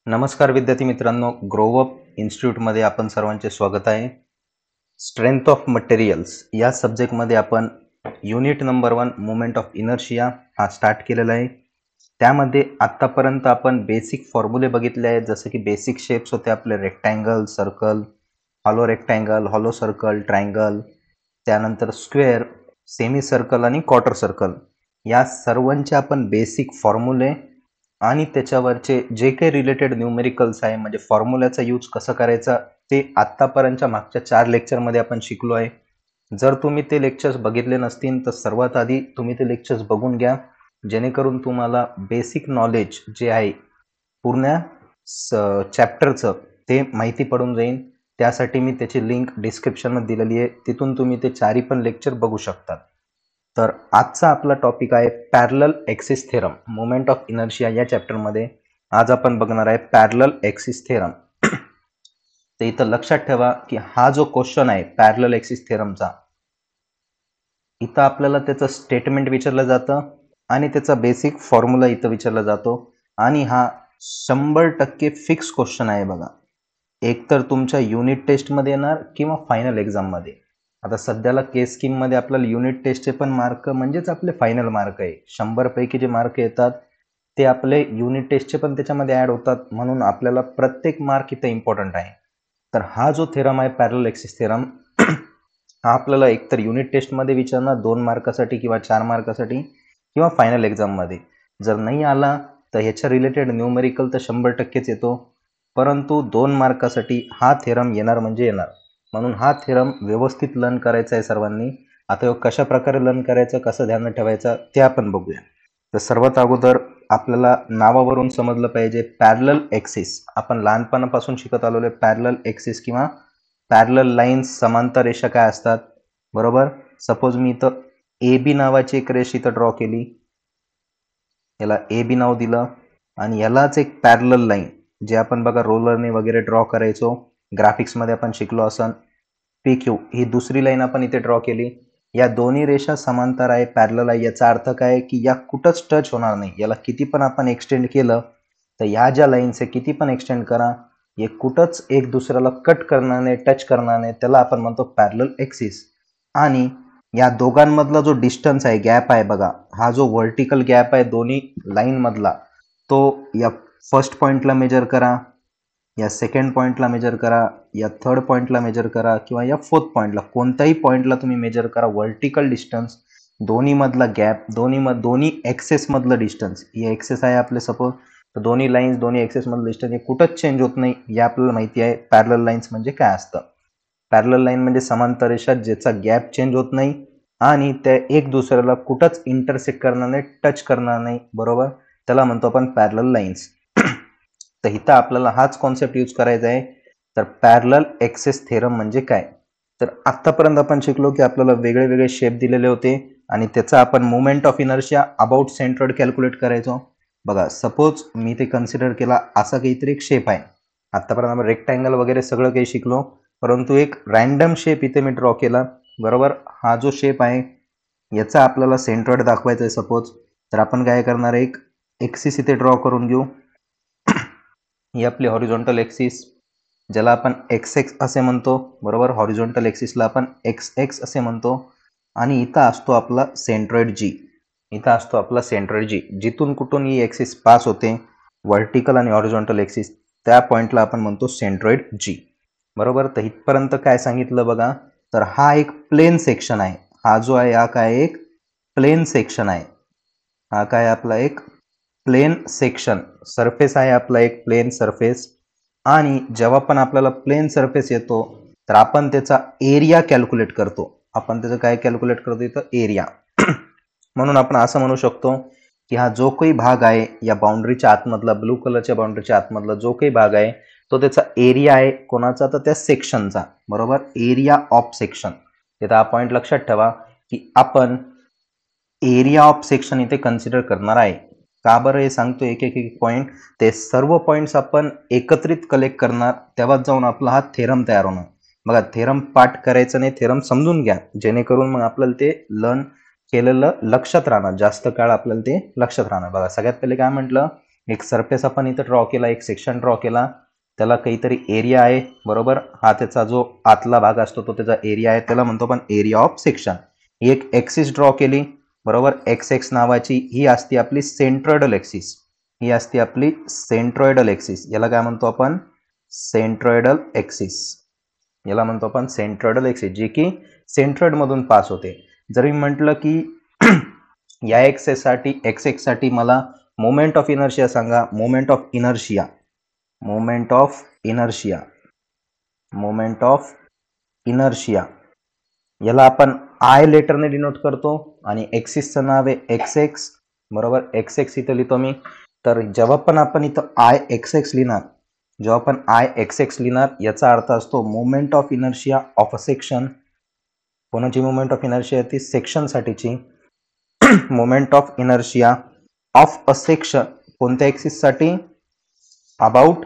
नमस्कार विद्यार्थी मित्रांनो, ग्रोअप इन्स्टिट्यूटमध्ये आपण सर्वांचे स्वागत आहे. स्ट्रेंथ ऑफ मटेरियल्स या सब्जेक्टमध्ये आपण unit number 1 movement of inertia हा स्टार्ट केलेला आहे. त्यामध्ये आत्तापर्यंत आपण बेसिक फॉर्म्युले बघितले आहेत, जसं की बेसिक शेप्स होते आपले rectangle, circle, hollow rectangle, hollow circle, triangle, त्यानंतर स्क्वेअर, सेमी सर्कल आणि क्वार्टर सर्कल. या सर्वांचे आपण बेसिक फॉर्म्युले आणि त्याच्यावरचे जे काही रिलेटेड न्यूमेरिकल्स आहे, म्हणजे फॉर्म्युल्याचा यूज कसं करायचा, ते आत्तापर्यंतच्या मागच्या 4 लेक्चरमध्ये आपण शिकलो आहे. जर तुम्ही ते लेक्चर्स बघितले नसतील तर सर्वात आधी तुम्ही ते लेक्चर्स बघून घ्या, जेणेकरून तुम्हाला बेसिक नॉलेज जे आहे पूर्ण चॅप्टरचं ते माहिती पडून जाईल. त्यासाठी मी त्याची लिंक डिस्क्रिप्शनमध्ये दिलेली आहे, तिथून तुम्ही ते 4ही पण लेक्चर बघू शकता. तर आजचा आपला टॉपिक आहे parallel axis theorem, moment of inertia या चॅप्टरमध्ये. आज आपण बघणार आहे पॅरलल एक्सिस थेरम. तर इथं लक्षात ठेवा की हा जो क्वेश्चन आहे पॅरलल एक्सिस थेरमचा, इथं आपल्याला त्याचं स्टेटमेंट विचारलं जातं आणि त्याचा बेसिक फॉर्म्युला इथं विचारला जातो. आणि हा 100% फिक्स क्वेश्चन आहे बघा. एकतर तुमच्या युनिट टेस्टमध्ये येणार किंवा फायनल एक्झाममध्ये. आता सध्याला केस स्कीममध्ये आपल्याला युनिट टेस्टचे पण मार्क म्हणजेच आपले फायनल मार्क आहे, 100 पैकी जे मार्क येतात ते आपले युनिट टेस्टचे पण त्याच्यामध्ये ॲड होतात, म्हणून आपल्याला प्रत्येक मार्क इथं इम्पॉर्टंट आहे. तर हा जो थेरम आहे पॅरलल एक्सिस थेरम, हा आपल्याला एकतर युनिट टेस्टमध्ये विचारणार 2 मार्कासाठी किंवा 4 मार्कासाठी किंवा फायनल एक्झाममध्ये. जर नाही आला तर ह्याच्या रिलेटेड न्यूमेरिकल तर 100%च येतो, परंतु 2 मार्कासाठी हा थेरम येणार म्हणजे येणार. म्हणून हा थेरम व्यवस्थित लर्न करायचा आहे सर्वांनी. आता कशा प्रकारे लर्न करायचं, कसं ध्यान ठेवायचं ते आपण बघूया. तर सर्वात अगोदर आपल्याला नावावरून समजलं पाहिजे पॅरलल एक्सिस. आपण लहानपणापासून शिकत आलेलो आहे पॅरलल एक्सिस किंवा पॅरलल लाईन्स, समांतर रेषा काय असतात, बरोबर. सपोज मी इथं ए बी नावाची एक रेष इथं ड्रॉ केली, याला ए बी नाव दिलं, आणि यालाच एक पॅरलल लाईन जे आपण बघा रोलरने वगैरे ड्रॉ करायचो, ग्राफिक्समध्ये आपण शिकलो असं, पी क्यू ही दुसरी लाईन आपण इथे ड्रॉ केली. या दोन्ही रेषा समांतर आहे, पॅरलल आहे. याचा अर्थ काय की या कुठंच टच होणार नाही. याला किती पण आपण एक्सटेंड केलं तर या ज्या लाईन्स आहे किती पण एक्सटेंड करा, हे कुठंच एक दुसऱ्याला कट करणार नाही, टच करणार नाही. त्याला आपण म्हणतो पॅरलल एक्सिस. आणि या दोघांमधला जो डिस्टन्स आहे, गॅप आहे बघा, हा जो व्हर्टिकल गॅप आहे दोन्ही लाईन मधला, तो या फर्स्ट पॉइंटला मेजर करा, या सेकंड पॉइंटला मेजर करा, या थर्ड पॉइंटला मेजर करा, किंवा या फोर्थ पॉइंटला, कोणत्याही पॉइंटला तुम्ही मेजर करा. व्हर्टिकल डिस्टन्स, दोन्ही मधला गॅप, दोन्ही एक्सेस मधलं डिस्टन्स, हे एक्सेस आहे आपले सपोज, तर दोन्ही लाईन्स, दोन्ही एक्सेस मधलं डिस्टन्स हे कुठंच चेंज होत नाही. हे आपल्याला माहिती आहे पॅरलल लाईन्स म्हणजे काय असतं. पॅरलल लाईन म्हणजे समांतर रेषा ज्याचा गॅप चेंज होत नाही आणि त्या एक दुसऱ्याला कुठंच इंटरसेक्ट करणार नाही, टच करणार नाही, बरोबर. त्याला म्हणतो आपण पॅरलल लाईन्स. तर इथं आपल्याला हाच कॉन्सेप्ट यूज करायचा आहे. तर पॅरलल एक्सिस थेरम म्हणजे काय, तर आतापर्यंत आपण शिकलो की आपल्याला वेगळे वेगळे शेप दिलेले होते आणि त्याचा आपण moment of inertia about centred calculate करायचो. बघा, सपोज मी ते कन्सिडर केला असा काहीतरी एक शेप आहे. आतापर्यंत आपण रेक्टँगल वगैरे सगळं काही शिकलो, परंतु एक रॅन्डम शेप इथे मी ड्रॉ केला, बरोबर. हा जो शेप आहे याचा आपल्याला सेंट्रॉइड दाखवायचा आहे सपोज. तर आपण काय करणार, एक एक्सिस इथे ड्रॉ करून घेऊ. ही आपली हॉरिझॉन्टल एक्सिस, ज्याला आपण एक्स एक्स असे म्हणतो, बरोबर. हॉरिझॉन्टल एक्सिसला आपण एक्स एक्स असे म्हणतो. आणि इथं असतो आपला सेंट्रॉइड जी, इथं असतो आपला सेंट्रॉइड जी. जिथून कुठून ही एक्सिस पास होते, व्हर्टिकल आणि हॉरिझॉन्टल एक्सिस, त्या पॉइंटला आपण म्हणतो सेंट्रॉइड जी, बरोबर. तर इथपर्यंत काय सांगितलं बघा, तर हा एक प्लेन सेक्शन आहे. हा जो आहे हा काय एक प्लेन सेक्शन आहे. हा काय आपला एक प्लेन सेक्शन सरफेस आहे, आपला एक प्लेन सरफेस. आणि जेव्हा पण आपल्याला प्लेन सरफेस येतो तर आपण त्याचा एरिया कॅल्क्युलेट करतो. आपण त्याचं काय कॅल्क्युलेट करतो इथं, एरिया. म्हणून आपण असं म्हणू शकतो की हा जो काही भाग आहे या बाउंड्रीच्या आतमधला, ब्लू कलरच्या बाउंड्रीच्या आतमधला जो काही भाग आहे तो त्याचा एरिया आहे. कोणाचा, तर त्या सेक्शनचा, बरोबर. Area of section. इथं हा पॉईंट लक्षात ठेवा की आपण एरिया ऑफ सेक्शन इथे कन्सिडर करणार आहे. का बरं हे सांगतो, एक एक एक पॉईंट, ते सर्व पॉईंट्स आपण एकत्रित कलेक्ट करणार, तेव्हाच जाऊन आपला हा थेरम तयार होणार. बघा, थेरम पाठ करायचं नाही, थेरम समजून घ्या, जेणेकरून मग आपल्याला ते लर्न केलेलं लक्षात राहणार, जास्त काळ आपल्याला ते लक्षात राहणार. बघा, सगळ्यात पहिले काय म्हटलं एक सरफेस आपण इथं ड्रॉ केला, एक सेक्शन ड्रॉ केला, त्याला काहीतरी एरिया आहे बरोबर, हा त्याचा जो आतला भाग असतो तो त्याचा एरिया आहे, त्याला म्हणतो आपण एरिया ऑफ सेक्शन. ही एक एक्सिस ड्रॉ केली बरोबर, एक्स एक्स नावाची, ही असते आपली सेंट्रॉइडल एक्सिस, ही असते आपली सेंट्रॉइडल एक्सिस. याला काय म्हणतो आपण? Centroidal axis. याला म्हणतो आपण सेंट्रॉइडल एक्सिस, जी की सेंट्रॉइड मधून पास होते. जर मी म्हटलं की या एक्सेस साठी मला मोमेंट ऑफ इनर्शिया सांगा, moment of inertia, moment of inertia, moment of inertia, याला आपण आय लेटरने डिनोट करतो आणि एक्सिसचं नाव आहे एक्स एक्स बरोबर, एक्स एक्स इथं लिहितो मी. तर जेव्हा पण आपण इथं आय एक्स एक्स लिहिणार, जेव्हा आपण आय एक्स एक्स लिहिणार, याचा अर्थ असतो moment of inertia of a section. कोणाची मोमेंट ऑफ इनर्शिया? ती सेक्शन साठीची moment of inertia of a section. कोणत्या एक्सिस साठी? About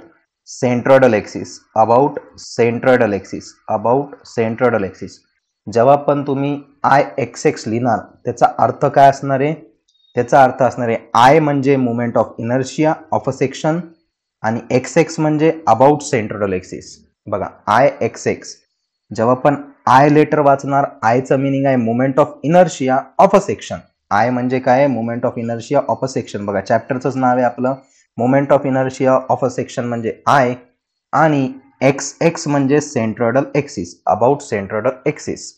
centroidal axis, about centroidal axis, about centroidal axis. जेव्हा पण तुम्ही आय एक्स एक्स लिहिणार, त्याचा अर्थ काय असणार आहे? त्याचा अर्थ असणार आहे आय म्हणजे moment of inertia of a section आणि एक्स एक्स म्हणजे अबाउट सेंट्रॉइडल एक्सिस. बघा, आय एक्स एक्स, जेव्हा पण आय लेटर वाचणार, आयचं मिनिंग आहे moment of inertia of a section. I म्हणजे काय? Moment of inertia of a section. बघा, चॅप्टरचंच नाव आहे आपलं moment of inertia of a section म्हणजे आय, आणि एक्स एक्स म्हणजे centroidal axis, about centroidal axis,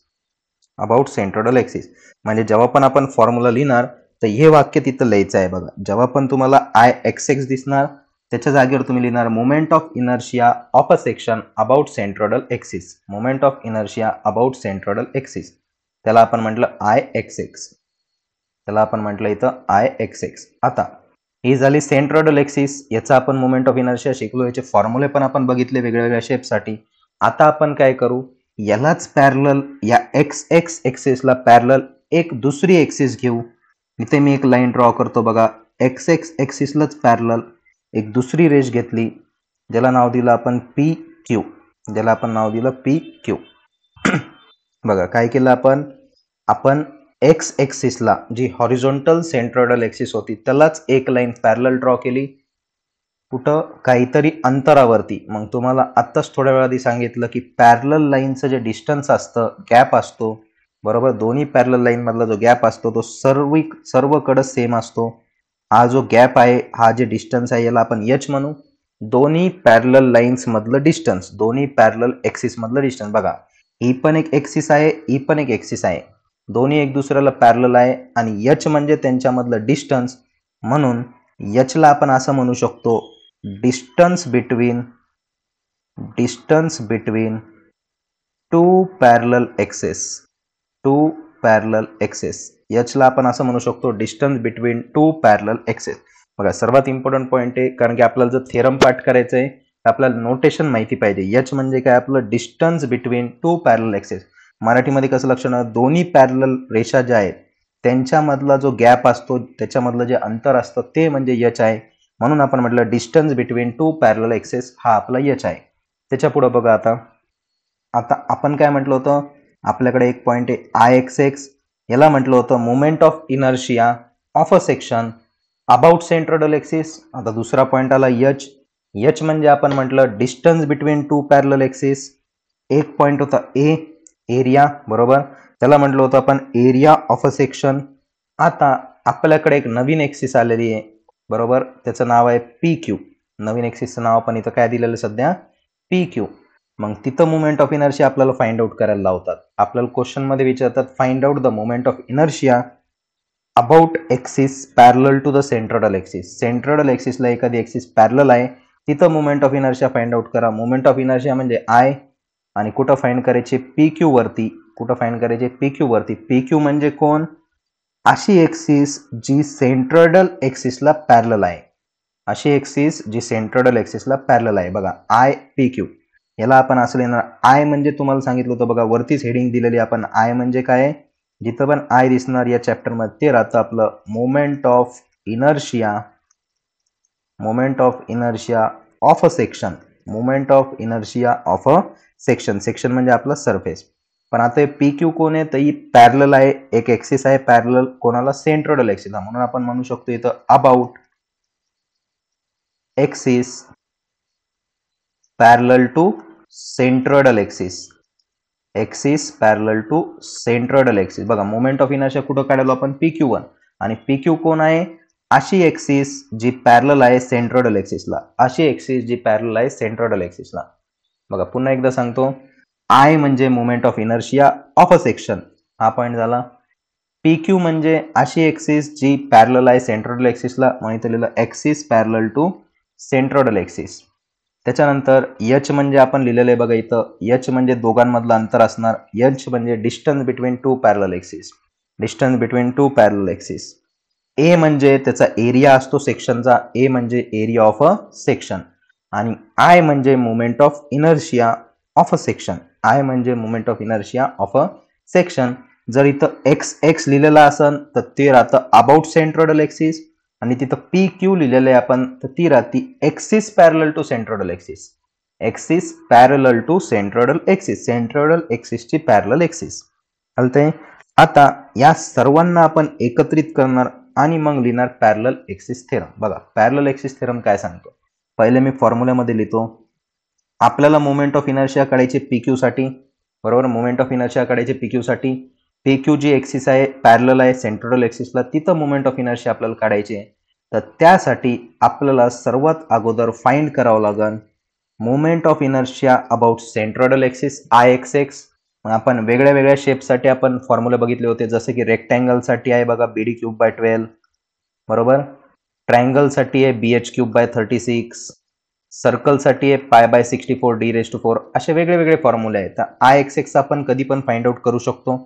about centroidal axis. म्हणजे जेव्हा पण आपण फॉर्म्युला लिहिणार तर हे वाक्य तिथं लिहायचं आहे. बघा, जेव्हा पण तुम्हाला आय एक्स एक्स दिसणार, त्याच्या जागेवर तुम्ही लिहिणार moment of inertia of a section about centroidal axis, moment of inertia about centroidal axis. त्याला आपण म्हटलं आय एक्स एक्स, त्याला आपण म्हटलं इथं आय एक्स एक्स. आता ही झाली सेंट्रॉइडल एक्सिस, याचा आपण मोमेंट ऑफ इनर्शिया शिकलो, याचे फॉर्म्युले पण आपण बघितले वेगवेगळ्या शेपसाठी. आता आपण काय करू, यालाच पॅरलल, या एक्स एक्स एक्सिसला पॅरलल एक दुसरी एक्सिस घेऊ. इथे मी एक लाईन ड्रॉ करतो बघा, एक्स एक्स एक्सिसलाच पॅरलल एक दुसरी रेष घेतली, ज्याला नाव दिलं आपण पी क्यू, ज्याला आपण नाव दिलं पी क्यू. बघा काय केलं आपण एक्स एक्सिसला जी हॉरिझॉन्टल सेंट्रॉइडल एक्सिस होती त्यालाच एक लाईन पॅरलल ड्रॉ केली, कुठं? काहीतरी अंतरावरती. मग तुम्हाला आत्ताच थोड्या वेळ आधी सांगितलं की पॅरलल लाईनचं जे डिस्टन्स असतं, गॅप असतो बरोबर, दोन्ही पॅरलल लाईन मधला जो गॅप असतो तो सर्वकडे सेम असतो. हा जो गॅप आहे, हा जे डिस्टन्स आहे, याला आपण एच म्हणू. दोन्ही पॅरलल लाईन्स मधलं डिस्टन्स, दोन्ही पॅरलल एक्सिस मधलं डिस्टन्स. बघा, ही पण एक एक्सिस आहे, ही पण एक एक्सिस आहे, दोन्ही एक दुसऱ्याला पॅरलल आहे आणि एच म्हणजे त्यांच्यामधलं डिस्टन्स. म्हणून एचला आपण असं म्हणू शकतो distance between two parallel axes, two parallel axes. एचला आपण असं म्हणू शकतो distance between two parallel axes. बघा, सर्वात इम्पॉर्टंट पॉईंट आहे, कारण की आपल्याला जर थेरम पाठ करायचं आहे तर आपल्याला नोटेशन माहिती पाहिजे. एच म्हणजे काय? आपलं distance between two parallel axes. मराठीमध्ये कसं लक्षण, दोन्ही पॅरलल रेषा ज्या आहेत त्यांच्यामधला जो गॅप असतो, त्याच्यामधलं जे अंतर असतं ते म्हणजे एच आहे. म्हणून आपण म्हटलं distance between two parallel axes हा आपला एच आहे. त्याच्या पुढे बघा, आता आपण काय म्हटलं होतं, आपल्याकडे एक पॉईंट आहे आय एक्स एक्स, याला म्हटलं होतं moment of inertia of a section about centroidal axis. आता दुसरा पॉईंट आला एच, एच म्हणजे आपण म्हटलं distance between two parallel axis. एक पॉईंट होता ए, एरिया बरोबर, त्याला म्हटलं होतं आपण एरिया ऑफ अ सेक्शन. आता आपल्याकडे एक नवीन एक्सिस आलेली आहे बरोबर, त्याचं नाव आहे पी क्यू. नवीन एक्सिसचं नाव आपण इथं काय दिलेलं सध्या? P Q. मग तिथं मोमेंट ऑफ इनर्शिया आपल्याला फाइंड आउट करायला लावतात. आपल्याला क्वेश्चन मध्ये विचारतात find out the moment of inertia about axis parallel to the centroidal axis. Centroidal एक्सिसला एखादी एक्सिस पॅरलल आहे, तिथं moment of inertia find out करा. मोमेंट ऑफ इनर्शिया म्हणजे आय, आणि कुठं फाइंड करायचे? पी क्यू वरती. कुठं फाइंड करायचे? पी क्यू वरती. पी क्यू म्हणजे कोण? अशी एक्सिस जी सेंट्रॉइडल एक्सिसला पॅरलल आहे, अशी एक्सिस जी सेंट्रॉइडल एक्सिसला पॅरलल आहे. बघा, आय पी क्यू, याला आपण असं लिहिणार. आय म्हणजे तुम्हाला सांगितलं होतं बघा, वरतीच हेडिंग दिलेली आपण. आय म्हणजे काय? जिथं पण आय दिसणार या चॅप्टर मध्ये ते राहतं आपलं moment of inertia, moment of inertia of a section, moment of inertia of a section. Section म्हणजे आपला सरफेस. पण आता हे पी क्यू कोण आहे? तर ही पॅरलल आहे, एक एक्सिस आहे पॅरलल कोणाला? सेंट्रॉइडल एक्सिसला. म्हणून आपण म्हणू शकतो इथं about axis parallel to centroidal axis. Axis parallel to centroidal axis. बघा मोमेंट ऑफ इनर्शिया कुठं काढलो आपण, PQ1, आणि PQ कोण आहे, अशी एक्सिस जी पॅरलल आहे सेंट्रोइडल एक्सिसला. अशी एक्सिस जी पॅरलल आहे सेंट्रोइडल एक्सिसला. बघा पुन्हा एकदा सांगतो, आय म्हणजे moment of inertia of a section, हा पॉईंट झाला. PQ म्हणजे अशी एक्सिस जी पॅरलल आहे सेंट्रोइडल एक्सिसला, म्हणून इथे लिहिलं axis parallel to centroidal axis. त्याच्यानंतर H म्हणजे आपण लिहिलेलं आहे बघा इथं, H म्हणजे दोघांमधलं अंतर असणार. H म्हणजे distance between two parallel axis. Distance between two parallel axis. A म्हणजे त्याचा एरिया असतो सेक्शनचा, ए म्हणजे एरिया ऑफ अ सेक्शन. आणि आय म्हणजे moment of inertia of a section. I म्हणजे moment of inertia of a section. जर इथं एक्स एक्स लिहिलेलं असेल तर ते राहतं अबाउट सेंट्रोइडल एक्सिस, आणि तिथं PQ लिहिलेलं आहे आपण तर ती राहती axis parallel to centroidal axis. Axis parallel to centroidal axis. Centroidal एक्सिसची पॅरलल एक्सिस. चालतंय. आता या सर्वांना आपण एकत्रित करणार आणि मग लिहिणार पॅरलल एक्सिस थेरम. बघा पॅरलल एक्सिस थेरम काय सांगतो, पहिले मी फॉर्म्युल्यामध्ये लिहितो. आपल्याला मोमेंट ऑफ इनर्शिया काढायचे PQ साठी, बरोबर. मोमेंट ऑफ इनर्शिया काढायचे PQ साठी. PQ जी एक्सिस आहे पॅरलल आहे सेंट्रोइडल एक्सिसला, तिथं मोमेंट ऑफ इनर्शिया आपल्याला काढायचे. तर त्यासाठी आपल्याला सर्वात अगोदर फाइंड करावं लागेल moment of inertia about centroidal axis IXX. आपण वेगळ्या वेगळ्या शेपसाठी आपण फॉर्म्युले बघितले होते, जसे की रेक्टँगलसाठी आहे बघा BD³/12, बरोबर. ट्रायंगलसाठी आहे BH³/36, सर्कलसाठी आहे π/64d⁴. असे वेगळे वेगळे फॉर्म्युले आहेत. तर IXX आपण कधी पण फाइंड आउट करू शकतो,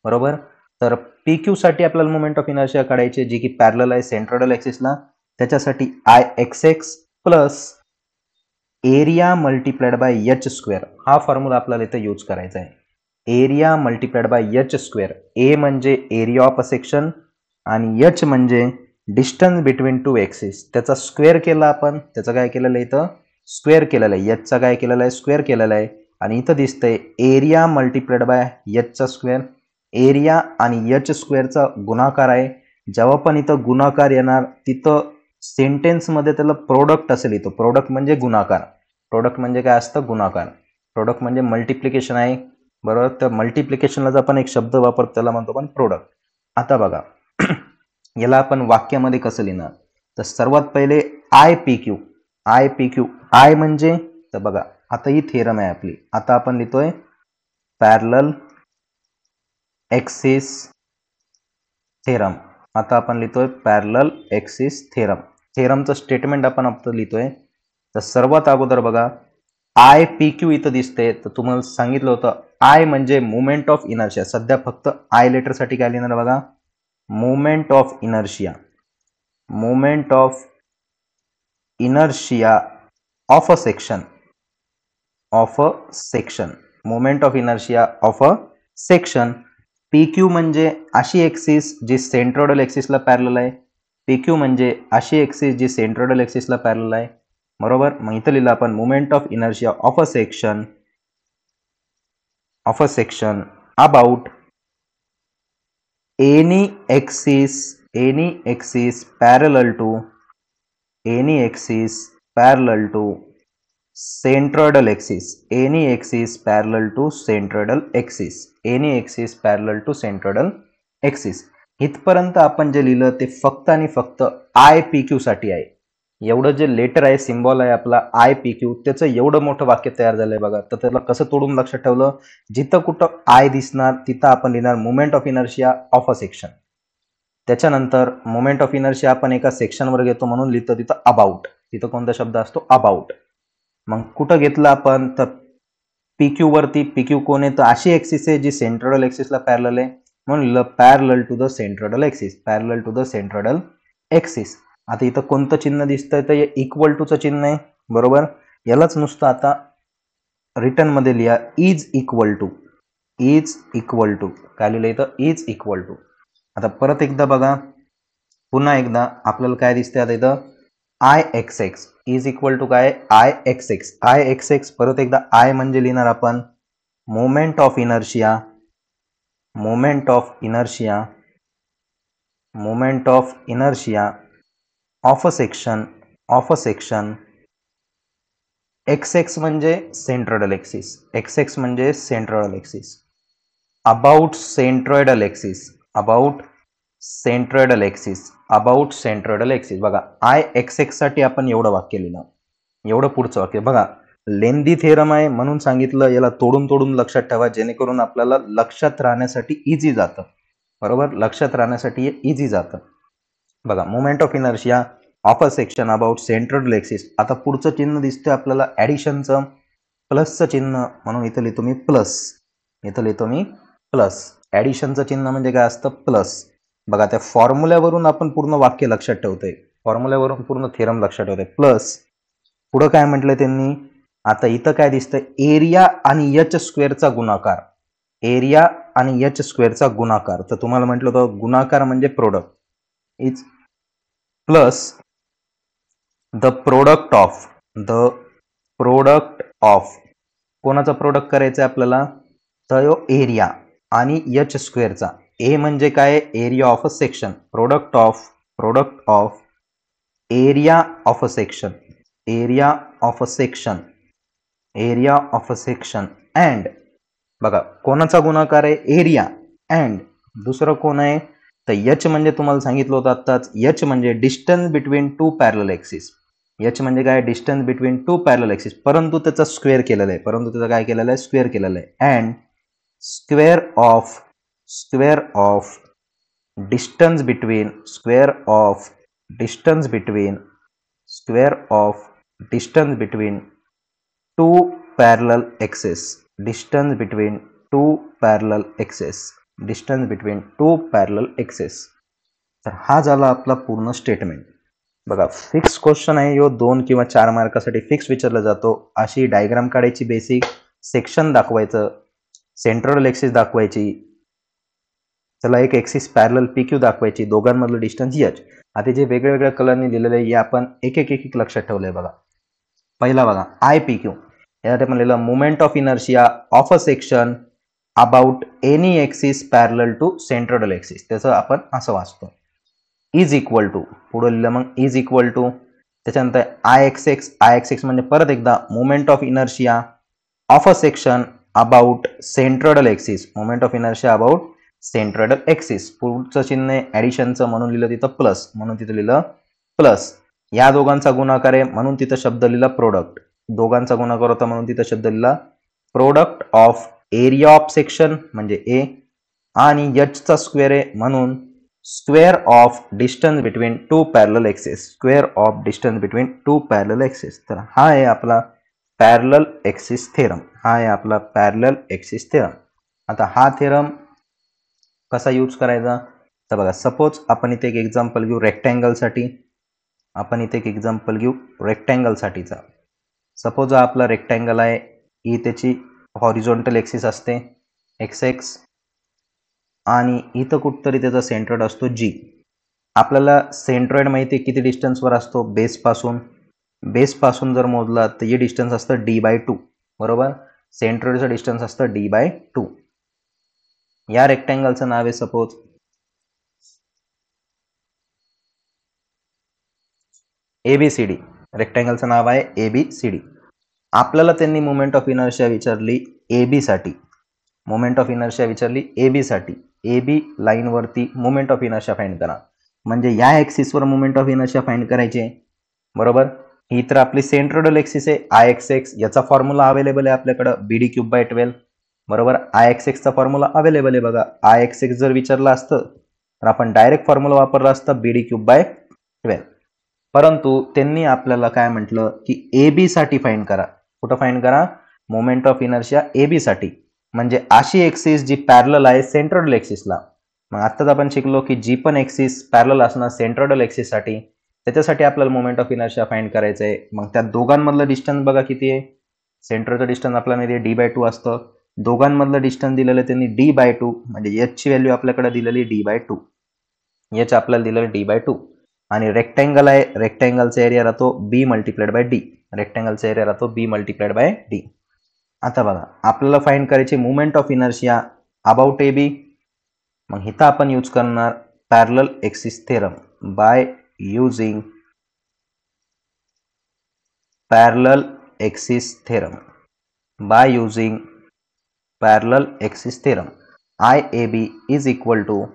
बरोबर. तर PQ साठी आपल्याला मोमेंट ऑफ इनर्शिया काढायचे जी की पॅरलल आहे सेंट्रोइडल एक्सिसला. त्याच्यासाठी IXX plus area multiplied bye H², हा फॉर्म्युला आपल्याला इथे यूज करायचा आहे. Area multiplied bye H². A म्हणजे एरिया ऑफ अ सेक्शन आणि H म्हणजे डिस्टन्स बिटवीन टू एक्सिस. त्याचा स्क्वेअर केला आपण, त्याचं काय केलेलं आहे इथं, स्क्वेअर केलेलं आहे. Hचा काय केलेलं आहे, स्क्वेअर केलेला आहे. आणि इथं दिसतंय एरिया मल्टिप्लाइड बाय Hचा स्क्वेअर. एरिया आणि H² गुणाकार आहे. जेव्हा पण इथं गुणाकार येणार तिथं सेंटेन्समध्ये त्याला प्रोडक्ट असेल. इथं प्रोडक्ट म्हणजे गुणाकार. प्रोडक्ट म्हणजे काय असतं, गुणाकार. प्रोडक्ट म्हणजे मल्टिप्लिकेशन आहे, बरोबर. तर मल्टिप्लिकेशनला आपण एक शब्द वापरतो त्याला म्हणतो आपण प्रोडक्ट. आता बघा याला आपण वाक्यामध्ये कसं लिहिणार, तर सर्वात पहिले IPQ. IPQ आय म्हणजे, तर बघा आता ही थेरम आहे आपली. आता आपण लिहितोय पॅरलल एक्सिस थेरम. आता आपण लिहितोय पॅरलल एक्सिस थेरम. थेरमचं स्टेटमेंट आपण आता लिहितोय. तर सर्वात अगोदर बघा IPQ इथं दिसते, तर तुम्हाला सांगितलं होतं आय म्हणजे मोमेंट ऑफ इनर्शिया. सध्या फक्त आय लेटरसाठी काय लिहिणार बघा, moment of inertia. Moment of inertia of a section. Of a section. Moment of inertia of a section. PQ म्हणजे अशी एक्सिस जी सेंट्रोइडल एक्सिसला पॅरलल आहे. PQ म्हणजे अशी एक्सिस जी सेंट्रोइडल एक्सिसला पॅरलल आहे, बरोबर. मग इथं लिहिलं आपण moment of inertia of a section, of a section about any axis parallel to, any axis parallel to centroidal axis. Any axis parallel to centroidal axis. Any axis parallel to centroidal axis. इथपर्यंत आपण जे लिहिलं ते फक्त आणि फक्त IPQ साठी आहे. एवढं जे लेटर आहे, सिम्बॉल आहे आपला IPQ, त्याचं एवढं मोठं वाक्य तयार झालंय बघा. तर त्याला कसं तोडून लक्षात ठेवलं, जिथं कुठं आय दिसणार तिथं आपण लिहिणार moment of inertia of a section. त्याच्यानंतर मोमेंट ऑफ इनर्शिया आपण एका सेक्शनवर घेतो म्हणून लिहितो तिथं अबाउट. तिथं कोणता शब्द असतो, अबाउट. मग कुठं घेतलं आपण, तर PQ वरती. PQ कोण आहे, तर अशी एक्सिस आहे जी सेंट्रोइडल एक्सिसला पॅरलल आहे, म्हणून लिहिलं parallel to the centroidal axis. Parallel to the centroidal axis. आता इथं कोणतं चिन्ह दिसतंय, तर हे इक्वल टूचं चिन्ह आहे, बरोबर. यालाच नुसतं आता रिटर्न मध्ये लिहा is equal to. Is equal to काय लिहिलं इथं, इज इक्वल टू. आता परत एकदा बघा, पुन्हा एकदा आपल्याला काय दिसतंय आता इथं IXX इज इक्वल टू काय, IXX. IXX परत एकदा आय म्हणजे लिहिणार आपण moment of inertia, moment of inertia, moment of inertia of a section, of a section, x म्हणजे सेंट्रोइडल एक्सिस, एक्स म्हणजे centroidal axis, about centroidal axis, about centroidal axis, about centroidal axis. बघा I x साठी आपण एवढं वाक्य लिहिलं, एवढं पुढचं वाक्य बघा. लेंदी थेरम आहे म्हणून सांगितलं, याला तोडून तोडून लक्षात ठेवा जेणेकरून आपल्याला लक्षात राहण्यासाठी इझी जातं. बरोबर, लक्षात राहण्यासाठी इझी जातं. बघा moment of inertia of a section about centroidal axis. आता पुढचं चिन्ह दिसतंय आपल्याला ॲडिशनचं, प्लसचं चिन्ह, म्हणून इथं लिहितो मी प्लस, इथं लिहितो मी प्लस. ॲडिशनचं चिन्ह म्हणजे काय असतं, प्लस. बघा त्या फॉर्म्युल्यावरून आपण पूर्ण वाक्य लक्षात ठेवतोय, फॉर्म्युल्यावरून पूर्ण थेरम लक्षात ठेवतोय. प्लस पुढं काय म्हटलंय त्यांनी, आता इथं काय दिसतंय, एरिया आणि एच स्क्वेअरचा गुणाकार, एरिया आणि एच स्क्वेअरचा गुणाकार. तर तुम्हाला म्हटलं होतं गुणाकार म्हणजे product, is plus the product of, कोणाचा प्रोडक्ट करायचं आहे आपल्याला, तर एरिया आणि एच स्क्वेअरचा. ए म्हणजे काय, area of a section, product of area of a section, area of a section, area of a section and, बघा कोणाचा गुणाकार आहे, एरिया अँड दुसरं कोण आहे, तर एच म्हणजे तुम्हाला सांगितलं होतं आत्ताच, एच म्हणजे distance between two parallel axis. H म्हणजे काय, distance between two parallel axis, परंतु त्याचा स्क्वेअर केलेला आहे, परंतु त्याचा काय केलेलं आहे, स्क्वेअर केलेलं आहे. And square of distance between, square of distance between two parallel axes, distance between two parallel axes, distance between two parallel axes. तर हा झाला आपला पूर्ण स्टेटमेंट. बघा फिक्स क्वेश्चन आहे यो, 2 किंवा 4 मार्कासाठी फिक्स विचारला जातो. अशी डायग्राम काढायची, बेसिक सेक्शन दाखवायचं, सेंट्रल एक्सिस दाखवायची, चला एक एक्सिस पॅरलल PQ दाखवायची, दोघांमधलं डिस्टन्स एच. आता जे वेगवेगळ्या कलरने लिहिलेलं आहे, हे आपण एक एक लक्षात ठेवलंय. बघा पहिला बघा IPQ, यात आपण लिहिलं moment of inertia of a section about any axis parallel to centroidal axis. त्याचं आपण असं वाचतो, इज इक्वल टू, पुढे लिहिलं मग इज इक्वल टू, त्याच्यानंतर IXX म्हणजे परत एकदा moment of inertia of a section about centroidal axis, moment of inertia about centroidal axis. पुढचं चिन्ह आहे ॲडिशनचं म्हणून लिहिलं तिथं प्लस, म्हणून तिथं लिहिलं प्लस. या दोघांचा गुणाकार आहे म्हणून तिथं शब्द लिहिला प्रोडक्ट, दोघांचा गुणाकार होता म्हणून तिथं शब्द लिहिला product of area of section म्हणजे ए, आणि एचचा स्क्वेअर आहे म्हणून square of distance between two parallel axis, square of distance between two parallel axis. तर हा आहे आपला पॅरलल एक्सिस थेरम, हा आहे आपला पॅरलल एक्सिस थेरम. आता हा थेरम कसा यूज करायचा, तर बघा सपोज आपण इथे एक एक्झाम्पल घेऊ रेक्टँगलसाठी, आपण इथे एक एक्झाम्पल घेऊ रेक्टँगलसाठीचा. सपोज हा आपला रेक्टँगल आहे, ही त्याची हॉरिझॉन्टल एक्सिस असते XX, आणि इथं कुठतरी त्याचा सेंट्रॉइड असतो G. आपल्याला सेंट्रॉइड माहिती आहे किती डिस्टन्सवर असतो, बेसपासून जर मोजला तर हे डिस्टन्स असतं D/2, बरोबर. सेंट्रॉइडचं डिस्टन्स असतं D/2. या रेक्टँगलचं नाव आहे सपोज ABCD, रेक्टँगलचं नाव आहे ABCD. आपल्याला त्यांनी मोमेंट ऑफ इनर्शिया विचारली AB साठी, मोमेंट ऑफ इनर्शिया विचारली AB साठी. AB लाईनवरती मोमेंट ऑफ इनर्शिया फाइंड करा, म्हणजे या ॲक्सिसवर मोमेंट ऑफ इनर्शिया फाइंड करायचे, बरोबर. ही तर आपली सेंट्रोइडल एक्सिस आहे IXX, याचा फॉर्म्युला अवेलेबल आहे आपल्याकडं BD³/12, बरोबर. IXXचा फॉर्म्युला अवेलेबल आहे. बघा IXX जर विचारला असतं तर आपण डायरेक्ट फॉर्म्युला वापरला असता BD³/12, परंतु त्यांनी आपल्याला काय म्हटलं की AB साठी फाइंड करा. कुठं फाइंड करा, मोमेंट ऑफ इनर्शिया AB साठी, म्हणजे अशी एक्सिस जी पॅरलल आहे सेंट्रोइडल एक्सिसला. मग आत्ताच आपण शिकलो की जी पण एक्सिस पॅरलल असणार सेंट्रोइडल एक्सिस साठी, त्याच्यासाठी आपल्याला मोमेंट ऑफ इनर्शिया फाइंड करायचं आहे. मग त्या दोघांमधलं डिस्टन्स बघा किती आहे, सेंट्रोइडचं डिस्टन्स आपल्याला D/2 असतं, दोघांमधलं डिस्टन्स दिलेलं त्यांनी D/2, म्हणजे एच ची व्हॅल्यू आपल्याकडे दिलेली D/2, एच आपल्याला दिलेलं D/2. आणि रेक्टँगल आहे, रेक्टँगलचा एरिया राहतो B/D, रेक्टँगलचा एरिया राहतो B/D. आता बघा आपल्याला फाइंड करायची moment of inertia about AB, मग इथं आपण यूज करणार parallel axis theorem by using parallel axis theorem. By using parallel axis theorem, IAB is equal to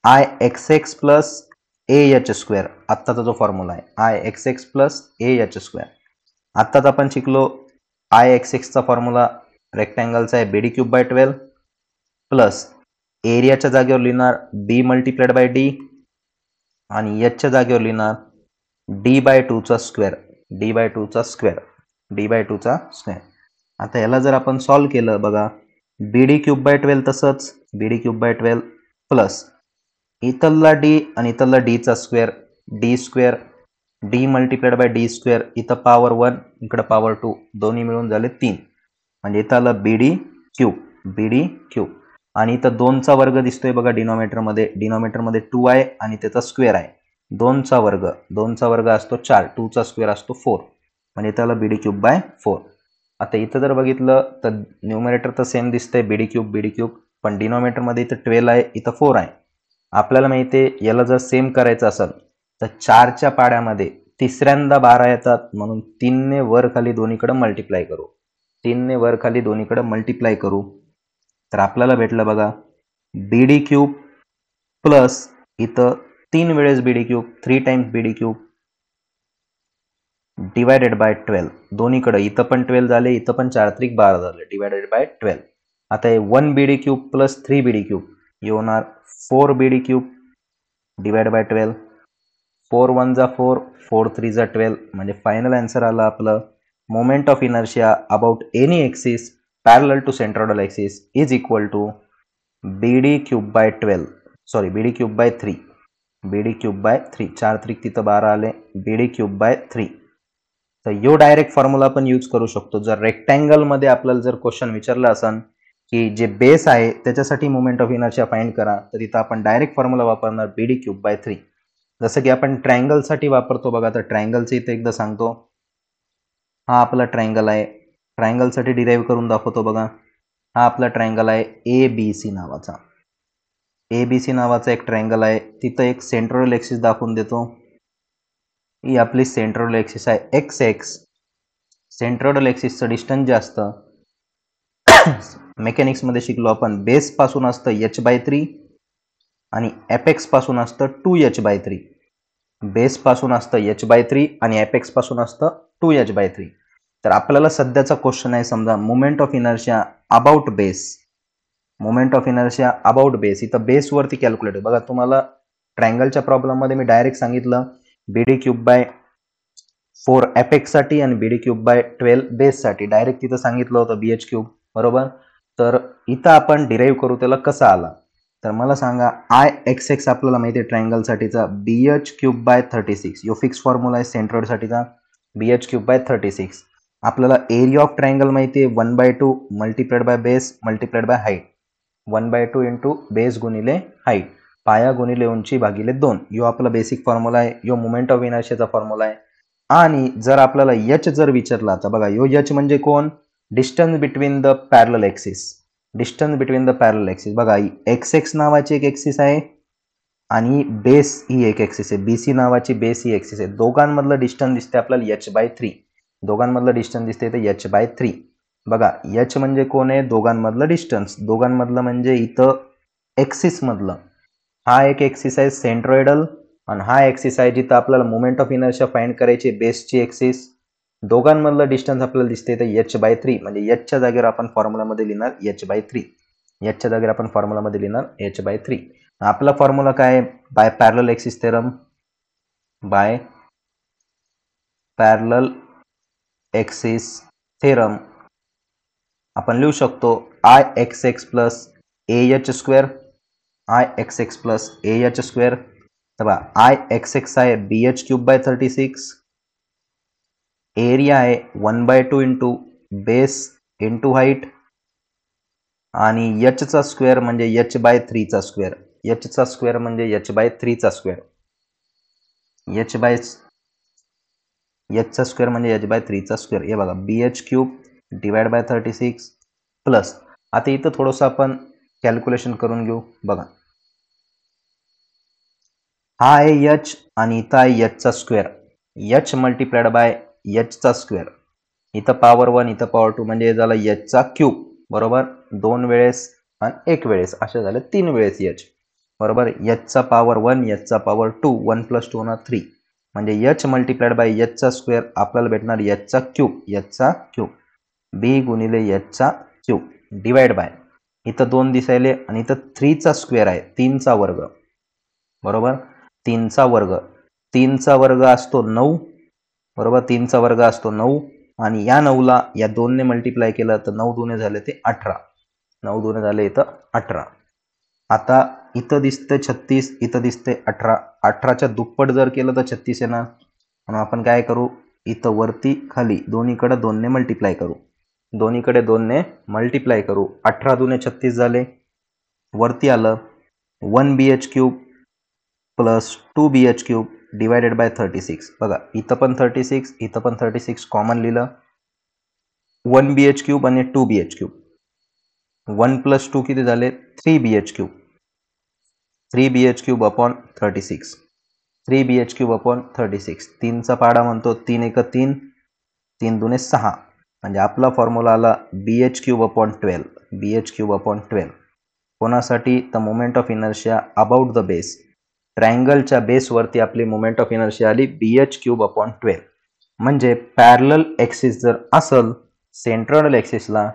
IXX plus AH square. आत्ताचा जो फॉर्म्युला आहे IXX plus AH square. आत्ताच आपण शिकलो IXX चा फॉर्म्युला रेक्टँगलचा आहे BD क्यूब बाय 12 प्लस एरियाच्या जागेवर लिहिणार B मल्टिप्लाइड बाय D आणि H च्या जागेवर लिहिणार D बाय 2 चा स्क्वेअर, D बाय 2 चा स्क्वेअर, D बाय 2 चा स्क्वेअर. आता याला जर आपण सॉल्व केलं बघा BD क्यूब बाय 12 तसंच BD क्यूब बाय 12 प्लस इथला D आणि इथला D चा square D square D multiplied by D square, इथं पॉवर 1 इकडे पॉवर 2 दोन्ही मिळून झाले 3 म्हणजे इथं आलं BD क्यूब आणि इथं 2 चा वर्ग दिसतोय बघा डिनॉमिनेटर मध्ये 2 आहे आणि त्याचा स्क्वेअर आहे 2 चा वर्ग असतो 4, 2 चा स्क्वेअर असतो 4 म्हणजे इथं आलं BD क्यूब बाय 4. आता इथं जर बघितलं तर न्यूमरेटर तर सेम दिसतंय BD क्यूब पण डिनॉमिनेटर मध्ये इथं 12 आहे इथं 4 आहे. आपल्याला माहिती आहे याला जर सेम करायचं असेल तर 4च्या पाड्यामध्ये तिसऱ्यांदा 12 येतात म्हणून 3 ने वर खाली दोन्हीकडे मल्टिप्लाय करू तर आपल्याला भेटलं बघा BD क्यूब प्लस इथं 3 वेळेस BD cube 3 times BD cube divided by 12 दोन्हीकडे इथं पण 12 झाले इथं पण 4 त्रिक 12 झाले डिवायडेड बाय 12. आता हे 1 BD cube plus 3 BD cube हे होणार 4 BD क्यूब डिवाइड बाय 12. 4 1 जा 4 4 3 जा 12 म्हणजे फायनल आन्सर आला आपलं moment of inertia about any axis parallel to centroidal axis is equal to BD cube by 12 sorry BD cube by 3 4 त्रिक तिथं 12 आले BD क्यूब बाय 3. तर यो डायरेक्ट फॉर्म्युला आपण यूज करू शकतो जर रेक्टँगल मध्ये आपल्याला जर क्वेश्चन विचारला असेल की जे बेस आहे त्याच्यासाठी मोमेंट ऑफ इनर्शिया फाइंड करा तर इथं आपण डायरेक्ट फॉर्म्युला वापरणार BD क्यूब बाय 3 जसं की आपण ट्रायंगल साठी वापरतो बघा. तर ट्रायंगलचं इथे एकदा सांगतो. हा आपला ट्रायंगल आहे ट्रायंगल साठी डिराइव्ह करून दाखवतो बघा. हा आपला ट्रायंगल आहे ABC नावाचा एक ट्रायंगल आहे. तिथं एक सेंट्रोइडल एक्सिस दाखवून देतो. ही आपली सेंट्रोइडल एक्सिस आहे XX. सेंट्रोइडल एक्सिसचं डिस्टन्स जे असतं मेकॅनिक्स मध्ये शिकलो आपण बेस पासून असतं h/3 आणि एपेक्स पासून असतं 2h/3. बेस पासून असतं h/3 आणि एपेक्स पासून असतं 2h/3. तर आपल्याला सध्याचा क्वेश्चन आहे समजा moment of inertia about base इथं बेस वरती कॅल्क्युलेट बघा. तुम्हाला ट्रायंगलच्या प्रॉब्लेम मध्ये मी डायरेक्ट सांगितलं BD क्यूब बाय 4 एपेक्स साठी आणि BD क्यूब बाय 12 बेस साठी डायरेक्ट तिथं सांगितलं होतं BH क्यूब बरोबर. तर इथं आपण डिराइव्ह करू त्याला कसा आला तर मला सांगा IXX आपल्याला माहिती आहे ट्रायंगल साठीचा BH cube by 36 yo fix formula आहे सेंट्रोइड साठीचा BH क्यूब बाय 36. आपल्याला एरिया ऑफ ट्रायंगल माहिती आहे 1/2 multiplied by base multiplied by height 1/2 into base गुणिले हाईट पाया गुणिले उंची भागिले 2 यो आपला बेसिक फॉर्म्युला आहे. यो मोमेंट ऑफ इनर्शियाचा फॉर्म्युला आहे. आणि जर आपल्याला H जर विचारला तर बघा यो H म्हणजे कोण distance between the parallel axis बघा XX नावाची एक एक्सिस आहे आणि बेस ही एक एक्सिस आहे BC नावाची बेस ही एक्सिस आहे. दोघांमधलं डिस्टन्स दिसते आपल्याला h/3 दोघांमधलं डिस्टन्स दिसते ते h/3. बघा H म्हणजे कोण आहे दोघांमधलं डिस्टन्स दोघांमधलं म्हणजे इथं एक्सिस मधलं हा एक एक्सिस आहे सेंट्रोइडल आणि हा एक्सिस आहे जिथं आपल्याला मोमेंट ऑफ इनर्शिया फाइंड करायची बेसची एक्सिस. दोघांमधलं डिस्टन्स आपल्याला दिसते ते h/3 म्हणजे h च्या जागेवर आपण फॉर्म्युलामध्ये लिहिणार h/3. आपला फॉर्म्युला काय बाय पॅरलल एक्सिस थेरम आपण लिहू शकतो IXX प्लस AH स्क्वेअर तर IXX आहे BH क्यूब बाय 36 एरिया आहे 1/2 इंटू बेस इंटू हाईट आणि H चा स्क्वेअर म्हणजे h/3 चा स्क्वेअर H चा स्क्वेअर म्हणजे h/3 चा स्क्वेअर H चा स्क्वेअर म्हणजे h/3 चा स्क्वेअर हे बघा BH cube divide by 36 plus आता इथं थोडंसं आपण कॅल्क्युलेशन करून घेऊ बघा. हा आहे H आणि इथं आहे H चा स्क्वेअर H मल्टिप्लाइड बाय एचचा स्क्वेअर, इथं पॉवर 1 इथं पॉवर 2 म्हणजे झालं एचचा क्यूब बरोबर, 2 वेळेस आणि 1 वेळेस असे झाले 3 वेळेस एच बरोबर. एचचा पॉवर 1 एचचा पॉवर 2 1 + 2 होणार 3 म्हणजे एच मल्टिप्लाइड बाय एचचा स्क्वेअर आपल्याला भेटणार एचचा क्यूब बी गुणिले एचचा क्यूब डिवाइड बाय इथं 2 दिसायले आणि इथं 3चा स्क्वेअर आहे 3चा वर्ग बरोबर. 3चा वर्ग असतो 9 बरोबर. 3चा वर्ग असतो 9 आणि या 9ला या 2ने मल्टिप्लाय केलं तर 9 दुने झाले ते 18, 9 दुने झाले इथं 18. आता इथं दिसतंय 36 इथं दिसतंय 18, 18च्या दुप्पट जर केलं तर 36 येणार. म्हणून आपण काय करू, इथं वरती खाली दोन्हीकडे 2ने मल्टिप्लाय करू, 18 दुने 36 झाले. वरती आलं 1bh³ plus 2bh³ divided by 36. बघा इथं पण 36 इथं पण 36 कॉमन लिहिलं. 1bh³ आणि 2bh³, 1 + 2 किती झाले 3bh³, 3bh³ upon 36, 3bh³ upon 36. 3चा पाडा म्हणतो 3 × 3, 3 दुने 6 म्हणजे आपला फॉर्म्युला आला bh³ अपॉन 12, bh³ अपॉन 12. कोणासाठी तर moment of inertia about the base, ट्रायंगलच्या बेसवरती आपली मोमेंट ऑफ इनर्शिया आली bh³ अपॉन 12. म्हणजे पॅरलल एक्सिस जर असल सेंट्रोइडल एक्सिसला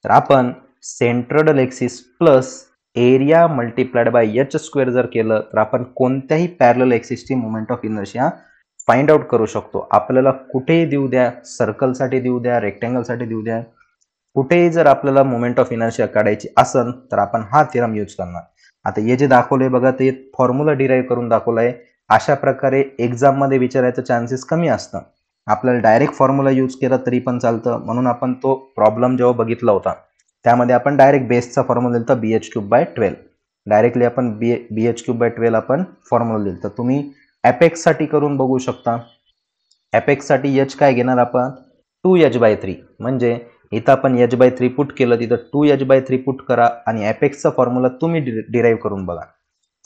तर आपण centroidal axis plus area multiplied by H square जर केलं तर आपण कोणत्याही पॅरलल एक्सिसची moment of inertia find out करू शकतो. आपल्याला कुठेही देऊ द्या, सर्कलसाठी देऊ द्या, रेक्टँगलसाठी देऊ द्या, कुठेही जर आपल्याला मोमेंट ऑफ इनर्शिया काढायची असेल तर आपण हा थिअरम यूज करणार. आता हे जे दाखवलंय बघा ते फॉर्म्युला डिराईव्ह करून दाखवलाय. अशा प्रकारे एक्झाममध्ये विचारायचं चान्सेस कमी असतं. आपल्याला डायरेक्ट फॉर्म्युला यूज केला तरी पण चालतं. म्हणून आपण तो प्रॉब्लेम जेव्हा बघितला होता त्यामध्ये आपण डायरेक्ट बेसचा फॉर्म्युला दिलता bh³/12. डायरेक्टली आपण bh³/12 आपण फॉर्म्युला दिलता. तुम्ही ॲपेक्ससाठी करून बघू शकता. ॲपेक्ससाठी h काय घेणार आपण 2h/3 म्हणजे इथं आपण h/3 पुट केलं तिथं 2h/3 पुट करा आणि ॲपेक्सचा फॉर्म्युला तुम्ही डिराईव्ह करून बघा.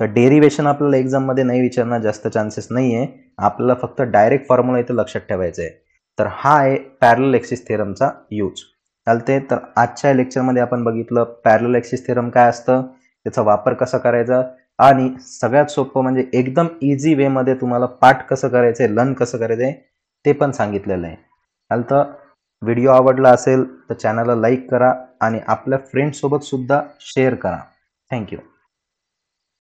तर डेरिव्हेशन आपल्याला एक्झाममध्ये नाही विचारणार, जास्त चान्सेस नाही आहे. आपल्याला फक्त डायरेक्ट फॉर्म्युला इथं लक्षात ठेवायचा आहे. तर हा आहे पॅरलल एक्सिस थिअरमचा यूज. चालते. तर आजच्या लेक्चरमध्ये आपण बघितलं पॅरलल एक्सिस थिअरम काय असतं, त्याचा वापर कसा करायचा आणि सगळ्यात सोपं म्हणजे एकदम इझी वेमध्ये तुम्हाला पाठ कसं करायचं आहे, लर्न कसं करायचं आहे ते पण सांगितलेलं आहे. चालतं. व्हिडिओ आवडला असेल तर चॅनलला लाईक करा आणि आपल्या फ्रेंड्ससोबत सुद्धा शेअर करा. थँक्यू.